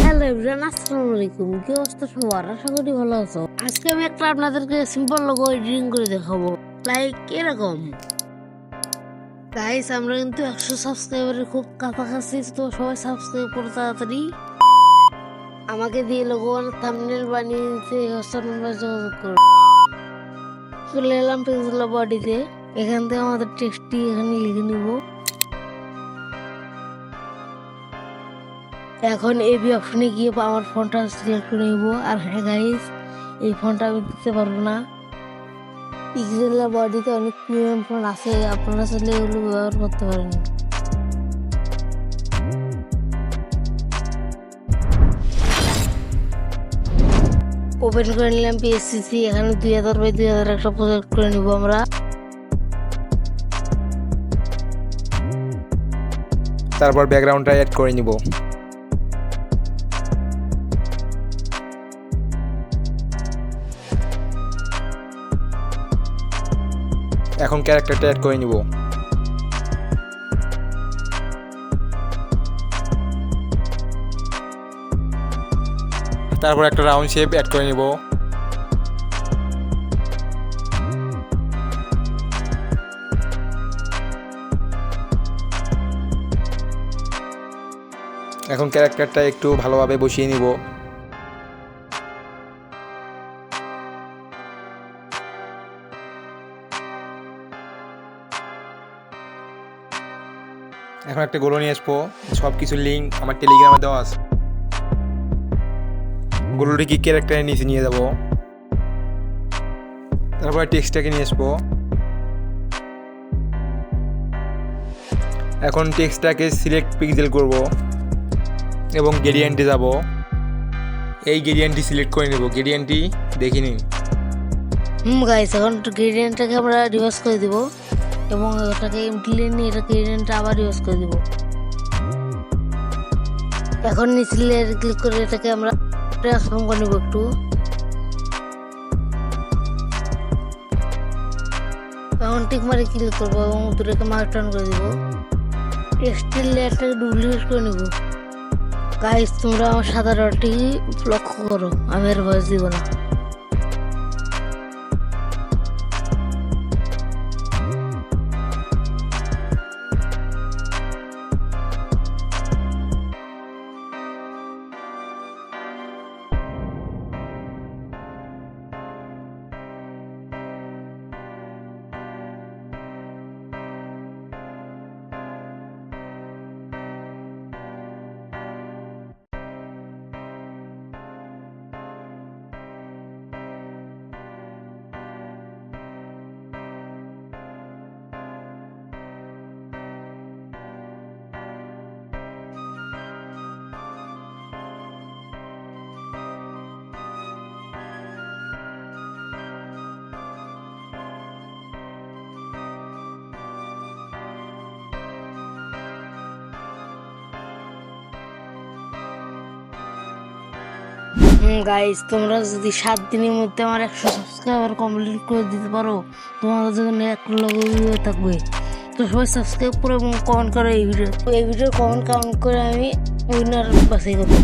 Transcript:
Hello everyone, আসসালামু আলাইকুম। কি অবস্থা সবার? আশা করি ভালো আছো। আজকে আমি একটা আপনাদেরকে সিম্পল লোগো এডিটিং করে দেখাবো, লাইক এরকম। গাইস, আমরা কিন্তু 100 সাবস্ক্রাইবারের খুব কাছাকাছি, তো সবাই সাবস্ক্রাইব করো তাড়াতাড়ি। আমাকে দিয়ে লোগো থাম্বনেল বানিয়ে দিতে হোয়াটসঅ্যাপ নাম্বার যোগাযোগ করো। চলে এলাম পেজগুলো বডিতে। এখান থেকে আমাদের টেক্সটটি এখানে লিখে নিব। এখন এবি অপশনে গিয়ে আমার ফোনটা সিলেক্ট করে নিব। আর হ্যাঁ গাইস, এই ফোনটা আমি দিতে পারবো না। পিক্সেলের বডিতে অনেক প্রিমিয়াম ফোন আছে, আপনারা চাইলে এগুলো ব্যবহার করতে পারেন। ওপেন করে নিলাম পিএসসিসি। এখানে 2000 বাই 2000 একটা প্রজেক্ট করে নিব আমরা। তারপর ব্যাকগ্রাউন্ডটা অ্যাড করে নিব। এখন ক্যারেক্টারটা অ্যাড করে নিব। তারপর একটা রাউন্ড শেপ অ্যাড করে নিব। এখন ক্যারেক্টারটা একটু ভালোভাবে বসিয়ে নিব। এখন একটা গোলো নিয়ে আসবো। সব কিছুর লিঙ্ক আমার টেলিগ্রামে দেওয়া আছে। গোলোটিকে ক্যারেক্টারের নিচে নিয়ে যাব। তারপর টেক্সটটাকে নিয়ে আসবো। এখন টেক্সটটাকে সিলেক্ট পিক্সেল করব এবং গ্রেডিয়েন্টে যাব। এই গ্রেডিয়েন্টটি সিলেক্ট করে নেব। গ্রেডিয়েন্টটি দেখে নিন। গাইস, এখন গ্রেডিয়েন্টটাকে আমরা রিভার্স করে দিব এবং এটাকে এমটিলে নিয়ে এটা গ্রেডিয়েন্টটা আবার রিভার্স করে দিব। এখন নিচে লেয়ার ক্লিক করে এটাকে আমরা ট্রান্সফর্ম করে নেব একটু। এখন টিক মারে ক্লিক করবো এবং দুটোকে মার্ক টার্ন করে দিব। টেক্সটের লেয়ারটাকে ডুপ্লিকেট করে নেব। গাইস, তোমরা আমার সাদা ডটটি লক্ষ্য করো, আমি আর ভয়েস দিব না। গাইস, তোমরা যদি 7 দিনের মধ্যে আমার 100 সাবস্ক্রাইবার কমপ্লিট করে দিতে পারো, তোমাদের জন্য একটা লোগো ভিডিও থাকবে। তো সবাই সাবস্ক্রাইব করে এবং কমেন্ট করো। এই ভিডিও কমেন্ট করে আমি উইনার বাছাই করবো।